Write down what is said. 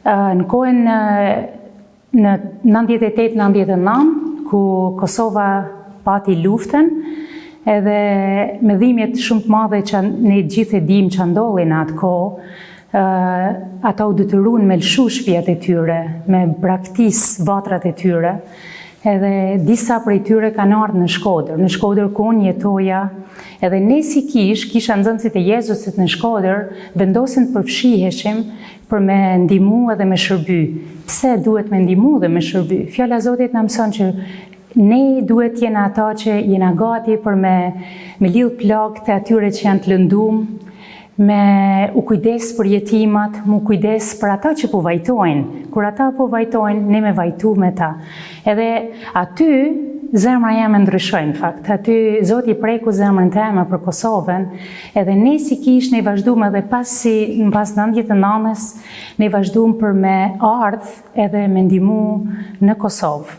Në kohën në 98-99, ku Kosova pati luftën, edhe me dhimbjet shumë të madhe që ne gjithë e dim që ndodhin atë kohë, ata u detyruan me lshu shtëpiat e tyre, me braktis vatrat e tyre, edhe disa prej tyre kanë ardhur në Shkodër. Në Shkodër ku unë jetoja, edhe ne si kisha nxënësit e Jezusit në Shkodër, vendosin të përfshiheshim për me ndihmu edhe me shërby. Pse duhet me ndihmu dhe me shërby? Fjala e Zotit na mëson që ne duhet jena ata që jena gati për me lidh plagët e atyre që janë të lëndum, me u kujdes për jetimat, mu kujdes për ata që po vajtojnë. Kur ata po vajtojnë, ne me vajtu me ta. Edhe aty, zemra jeme ndryshoj në fakt. Aty, Zoti preku zemrën teme për Kosovën, edhe ne si kish, ne vazhdojmë edhe pas 99-ës, ne vazhdojmë për me ardhë edhe me ndihmu në Kosovë.